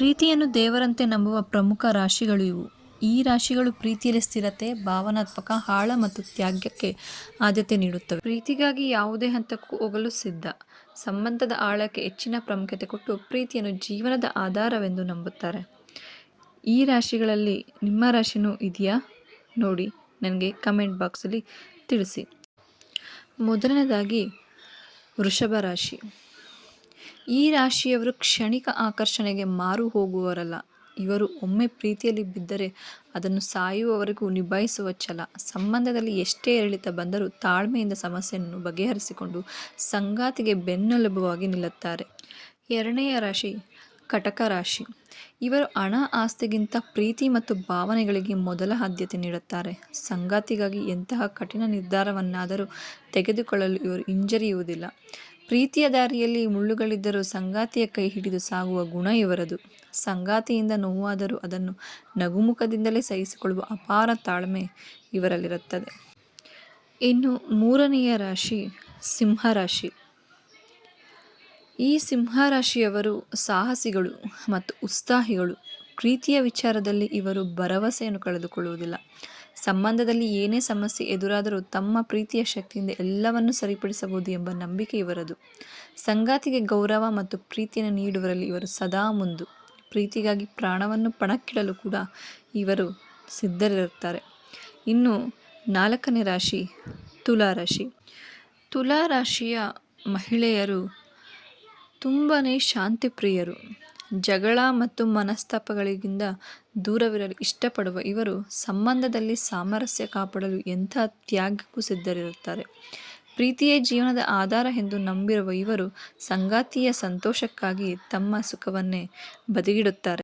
ಪ್ರೀತಿಯನ್ನು ದೇವರಂತೆ ನಂಬುವ ಪ್ರಮುಖ ರಾಶಿಗಳು ಇವು. ಈ ರಾಶಿಗಳು ಪ್ರೀತಿಯಲ್ಲಿ ಸ್ಥಿರತೆ, ಭಾವನಾತ್ಮಕ ಆಳ ಮತ್ತು ತ್ಯಾಗಕ್ಕೆ ಆದ್ಯತೆ ನೀಡುತ್ತವೆ. ಪ್ರೀತಿಗಾಗಿ ಯಾವುದೇ ಹಂತಕ್ಕೂ ಹೋಗಲು ಸಿದ್ಧ. ಸಂಬಂಧದ ಆಳಕ್ಕೆ ಹೆಚ್ಚಿನ ಪ್ರಾಮುಖ್ಯತೆ ಕೊಟ್ಟು ಪ್ರೀತಿಯನ್ನು ಜೀವನದ ಆಧಾರವೆಂದು ನಂಬುತ್ತಾರೆ. ಈ ರಾಶಿಗಳಲ್ಲಿ ನಿಮ್ಮ ರಾಶಿನೂ ಇದೆಯಾ ನೋಡಿ, ನನಗೆ ಕಮೆಂಟ್ ಬಾಕ್ಸಲ್ಲಿ ತಿಳಿಸಿ. ಮೊದಲನೇದಾಗಿ ವೃಷಭ ರಾಶಿ. ಈ ರಾಶಿಯವರು ಕ್ಷಣಿಕ ಆಕರ್ಷಣೆಗೆ ಮಾರು ಹೋಗುವವರಲ್ಲ. ಇವರು ಒಮ್ಮೆ ಪ್ರೀತಿಯಲ್ಲಿ ಬಿದ್ದರೆ ಅದನ್ನು ಸಾಯುವವರೆಗೂ ನಿಭಾಯಿಸುವ ಛಲ. ಸಂಬಂಧದಲ್ಲಿ ಎಷ್ಟೇ ಏರಿಳಿತ ಬಂದರೂ ತಾಳ್ಮೆಯಿಂದ ಸಮಸ್ಯೆಯನ್ನು ಬಗೆಹರಿಸಿಕೊಂಡು ಸಂಗಾತಿಗೆ ಬೆನ್ನೆಲುಬಾಗಿ ನಿಲ್ಲುತ್ತಾರೆ. ಎರಡನೆಯ ರಾಶಿ ಕಟಕ ರಾಶಿ. ಇವರು ಹಣ ಆಸ್ತಿಗಿಂತ ಪ್ರೀತಿ ಮತ್ತು ಭಾವನೆಗಳಿಗೆ ಮೊದಲ ಆದ್ಯತೆ ನೀಡುತ್ತಾರೆ. ಸಂಗಾತಿಗಾಗಿ ಎಂತಹ ಕಠಿಣ ನಿರ್ಧಾರವನ್ನಾದರೂ ತೆಗೆದುಕೊಳ್ಳಲು ಇವರು ಹಿಂಜರಿಯುವುದಿಲ್ಲ. ಪ್ರೀತಿಯ ದಾರಿಯಲ್ಲಿ ಮುಳ್ಳುಗಳಿದ್ದರೂ ಸಂಗಾತಿಯ ಕೈ ಹಿಡಿದು ಸಾಗುವ ಗುಣ ಇವರದು. ಸಂಗಾತಿಯಿಂದ ನೋವಾದರೂ ಅದನ್ನು ನಗುಮುಖದಿಂದಲೇ ಸಹಿಸಿಕೊಳ್ಳುವ ಅಪಾರ ತಾಳ್ಮೆ ಇವರಲ್ಲಿರುತ್ತದೆ. ಇನ್ನು ಮೂರನೆಯ ರಾಶಿ ಸಿಂಹರಾಶಿ. ಈ ಸಿಂಹರಾಶಿಯವರು ಸಾಹಸಿಗಳು ಮತ್ತು ಉತ್ಸಾಹಿಗಳು. ಪ್ರೀತಿಯ ವಿಚಾರದಲ್ಲಿ ಇವರು ಭರವಸೆಯನ್ನು ಕಳೆದುಕೊಳ್ಳುವುದಿಲ್ಲ. ಸಂಬಂಧದಲ್ಲಿ ಏನೇ ಸಮಸ್ಯೆ ಎದುರಾದರೂ ತಮ್ಮ ಪ್ರೀತಿಯ ಶಕ್ತಿಯಿಂದ ಎಲ್ಲವನ್ನೂ ಸರಿಪಡಿಸಬಹುದು ಎಂಬ ನಂಬಿಕೆ ಇವರದು. ಸಂಗಾತಿಗೆ ಗೌರವ ಮತ್ತು ಪ್ರೀತಿಯನ್ನು ನೀಡುವರಲ್ಲಿ ಇವರು ಸದಾ ಮುಂದು. ಪ್ರೀತಿಗಾಗಿ ಪ್ರಾಣವನ್ನು ಪಣಕ್ಕಿಡಲು ಕೂಡ ಇವರು ಸಿದ್ಧರಿರುತ್ತಾರೆ. ಇನ್ನು ನಾಲ್ಕನೇ ರಾಶಿ ತುಲಾರಾಶಿ. ತುಲಾರಾಶಿಯ ಮಹಿಳೆಯರು ತುಂಬಾ ಶಾಂತಿಪ್ರಿಯರು. ಜಗಳ ಮತ್ತು ಮನಸ್ತಾಪಗಳಿಂದ ದೂರವಿರಲು ಇಷ್ಟಪಡುವ ಇವರು ಸಂಬಂಧದಲ್ಲಿ ಸಾಮರಸ್ಯ ಕಾಪಾಡಲು ಎಂಥ ತ್ಯಾಗಕ್ಕೂ ಸಿದ್ಧರಿರುತ್ತಾರೆ. ಪ್ರೀತಿಯೇ ಜೀವನದ ಆಧಾರ ಎಂದು ನಂಬಿರುವ ಇವರು ಸಂಗಾತಿಯ ಸಂತೋಷಕ್ಕಾಗಿ ತಮ್ಮ ಸುಖವನ್ನೇ ಬದಿಗಿಡುತ್ತಾರೆ.